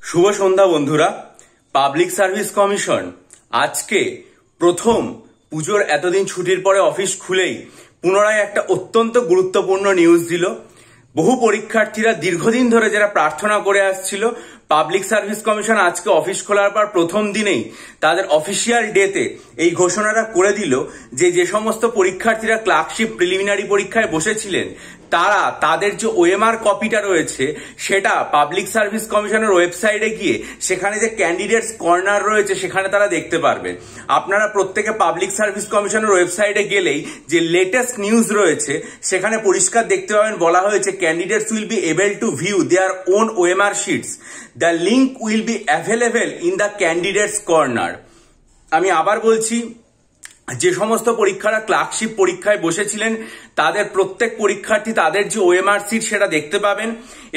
শুভ সন্ধ্যা বন্ধুরা। Public service commission আজকে প্রথম পুজোর এতদিন ছুটির পরে অফিস খুলেই পুনরায় একটা অত্যন্ত গুরুত্বপূর্ণ নিউজ দিল। বহু পরীক্ষার্থীরা দীর্ঘদিন ধরে যারা প্রার্থনা করে আসছিল, পাবলিক সার্ভিস কমিশন আজকে অফিস খোলার পর প্রথম দিনেই তাদের অফিসিয়াল ডেতে এই ঘোষণাটা করে দিল যে সমস্ত পরীক্ষার্থীরা ক্লার্কশিপ প্রিলিমিনারি পরীক্ষায় বসেছিলেন তারা তাদের যে ওএমআর কপিটা রয়েছে সেটা পাবলিক সার্ভিস কমিশনের ওয়েবসাইটে গিয়ে সেখানে যে ক্যান্ডিডেটস কর্নার রয়েছে সেখানে তারা দেখতে পারবেন। আপনারা প্রত্যেকে পাবলিক সার্ভিস কমিশনের ওয়েবসাইটে গেলেই যে লেটেস্ট নিউজ রয়েছে সেখানে পরিষ্কার দেখতে পাবেন, বলা হয়েছে candidates will be able to view their own OMR shits. The link will be available in the candidates corner. আমি আবার বলছি, যে সমস্ত পরীক্ষারা ক্লার্কশিপ পরীক্ষায় বসেছিলেন তাদের প্রত্যেক পরীক্ষার্থী তাদের যে ওএমআর সিট সেটা দেখতে পাবেন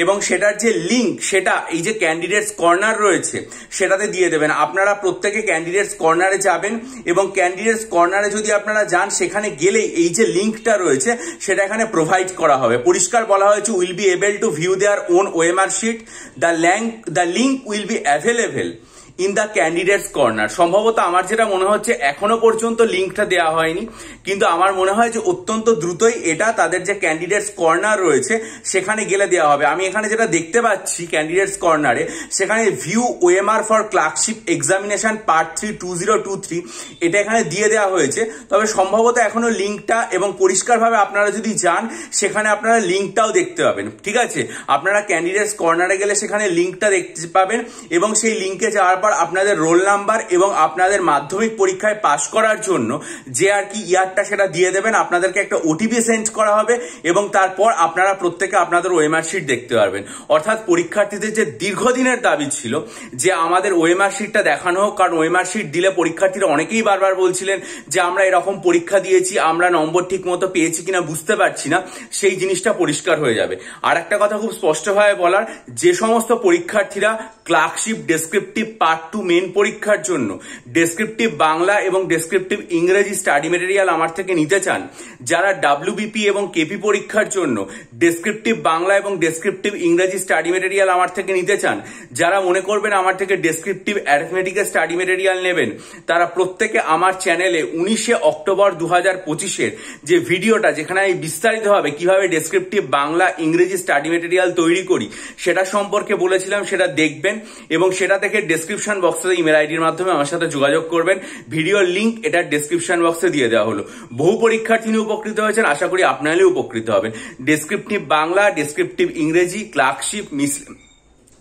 এবং সেটার যে লিঙ্ক সেটা এই যে ক্যান্ডিডেটস কর্নার রয়েছে সেটাতে দিয়ে দেবেন। আপনারা প্রত্যেকে ক্যান্ডিডেটস কর্নারে যাবেন এবং ক্যান্ডিডেটস কর্নারে যদি আপনারা যান সেখানে গেলেই এই যে লিঙ্কটা রয়েছে সেটা এখানে প্রোভাইড করা হবে। পরিষ্কার বলা হয়েছে will be able to view their own OMR sheet, the link will be available in the candidates corner. সম্ভবত আমার যেটা মনে হচ্ছে এখনো পর্যন্ত লিঙ্কটা দেওয়া হয়নি, কিন্তু আমার মনে হয় যে অত্যন্ত দ্রুতই এটা তাদের যে ক্যান্ডিডেটস কর্নার রয়েছে সেখানে গেলে দেওয়া হবে। আমি এখানে যেটা দেখতে পাচ্ছি ক্যান্ডিডেটস কর্নারে সেখানে view OMR for clerkship examination part 3 2023 এটা এখানে দিয়ে দেওয়া হয়েছে। তবে সম্ভবত এখনো লিঙ্কটা এবং পরিষ্কারভাবে আপনারা যদি যান সেখানে আপনারা লিঙ্কটাও দেখতে পাবেন। ঠিক আছে, আপনারা ক্যান্ডিডেটস কর্নারে গেলে সেখানে লিঙ্কটা দেখতে পাবেন এবং সেই লিঙ্কে যাওয়ার আপনাদের রোল নাম্বার এবং আপনাদের মাধ্যমিক পরীক্ষায় পাশ করার জন্য যে আর কি ইয়ারটা সেটা দিয়ে দেবেন। আপনাদেরকে একটা ওটিপি সেন্ড করা হবে এবং তারপর আপনারা প্রত্যেকে আপনাদের ওএমআর শিট দেখতে পারবেন। অর্থাৎ পরীক্ষার্থীদের যে দীর্ঘদিনের দাবি ছিল যে আমাদের ওএমআর শিটটা দেখানো হোক, কারণ ওএমআর শিট দিলে পরীক্ষার্থীরা অনেকেই বারবার বলছিলেন যে আমরা এরকম পরীক্ষা দিয়েছি, আমরা নম্বর ঠিক মতো পেয়েছি কিনা বুঝতে পারছি না, সেই জিনিসটা পরিষ্কার হয়ে যাবে। আর একটা কথা খুব স্পষ্টভাবে বলার, যে সমস্ত পরীক্ষার্থীরা ক্লার্কশিপ ডেসক্রিপটিভ পার্ট 2 মেন পরীক্ষার জন্য ডেসক্রিপটিভ বাংলা এবং ডেসক্রিপটিভ ইংরেজি স্টাডি মেটেরিয়াল আমার থেকে নিতে চান, যারা ডাব্লিউবিপি এবং কেপি পরীক্ষার জন্য ডেসক্রিপটিভ বাংলা এবং ডেসক্রিপটিভ ইংরেজি স্টাডি মেটেরিয়াল আমার থেকে নিতে চান, যারা মনে করবেন আমার থেকে ডেসক্রিপটিভ অ্যারিথমেটিকের স্টাডি মেটেরিয়াল নেবেন, তারা প্রত্যেকে আমার চ্যানেলে 19 অক্টোবর 2025 যে ভিডিওটা যেখানে আমি বিস্তারিতভাবে কিভাবে ডেসক্রিপটিভ বাংলা ইংরেজি স্টাডি মেটেরিয়াল তৈরি করি সেটা সম্পর্কে বলেছিলাম, সেটা দেখবেন এবং সেটা থেকে ডেসক্রিপশন বক্সে ইমেল আইডির মাধ্যমে আমার সাথে যোগাযোগ করবেন। ভিডিওর লিঙ্ক এটা ডেসক্রিপশন বক্সে দিয়ে দেওয়া হলো। বহু পরীক্ষার্থী উপকৃত হয়েছেন, আশা করি আপনারাও উপকৃত হবেন। ডেসক্রিপটিভ বাংলা, ডেসক্রিপটিভ ইংরেজি, ক্লার্কশিপ,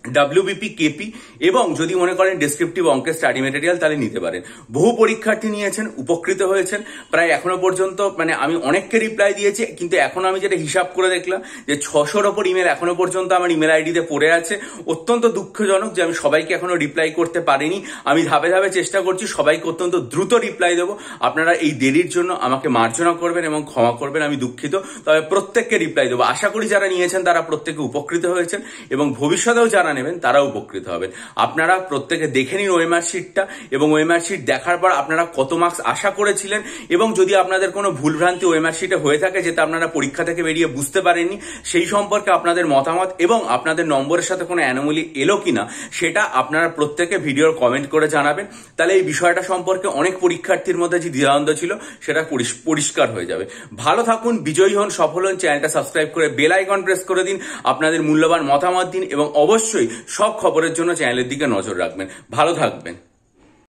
ডাব্লিউবিপি, কেপি এবং যদি মনে করেন ডেসক্রিপটিভ অঙ্কের স্টাডি মেটেরিয়াল তাহলে নিতে পারেন। বহু পরীক্ষার্থী নিয়েছেন, উপকৃত হয়েছেন। প্রায় এখনো পর্যন্ত আমি অনেককে রিপ্লাই দিয়েছি, কিন্তু এখন আমি যেটা হিসাব করে দেখলাম যে 600-র ওপর ইমেল এখনো পর্যন্ত আমার ইমেল আইডিতে পড়ে আছে। অত্যন্ত দুঃখজনক যে আমি সবাইকে এখনো রিপ্লাই করতে পারিনি। আমি ধাপে ধাপে চেষ্টা করছি সবাইকে অত্যন্ত দ্রুত রিপ্লাই দেবো। আপনারা এই দেরির জন্য আমাকে মার্জনা করবেন এবং ক্ষমা করবেন, আমি দুঃখিত। তবে প্রত্যেককে রিপ্লাই দেবো। আশা করি যারা নিয়েছেন তারা প্রত্যেকে উপকৃত হয়েছেন এবং ভবিষ্যতেও যারা নেবেন তারা উপকৃত হবেন। আপনারা প্রত্যেকে দেখে নিন ওএমআর শিটটা এবং ওএমআর শিট দেখার পর আপনারা কত মার্কস আশা করেছিলেন এবং যদি আপনাদের কোনো ভুলভ্রান্তি ওএমআর শিটে হয়ে থাকে যেটা আপনারা পরীক্ষা থেকে বেরিয়ে বুঝতে পারেননি, সেই সম্পর্কে আপনাদের মতামত এবং আপনাদের নম্বরের সাথে কোনো অ্যানোমালি এলো কিনা সেটা আপনারা প্রত্যেকে ভিডিওর কমেন্ট করে জানাবেন। তাহলে এই বিষয়টা সম্পর্কে অনেক পরীক্ষার্থীর মধ্যে যে দ্বিধাদ্বন্দ্ব ছিল সেটা পরিষ্কার হয়ে যাবে। ভালো থাকুন, বিজয়ী হন, সফল হন। চ্যানেলটা সাবস্ক্রাইব করে বেল আইকন প্রেস করে দিন, আপনাদের মূল্যবান মতামত দিন এবং অবশ্যই সব খবরের জন্য চ্যানেলের দিকে নজর রাখবেন। ভালো থাকবেন।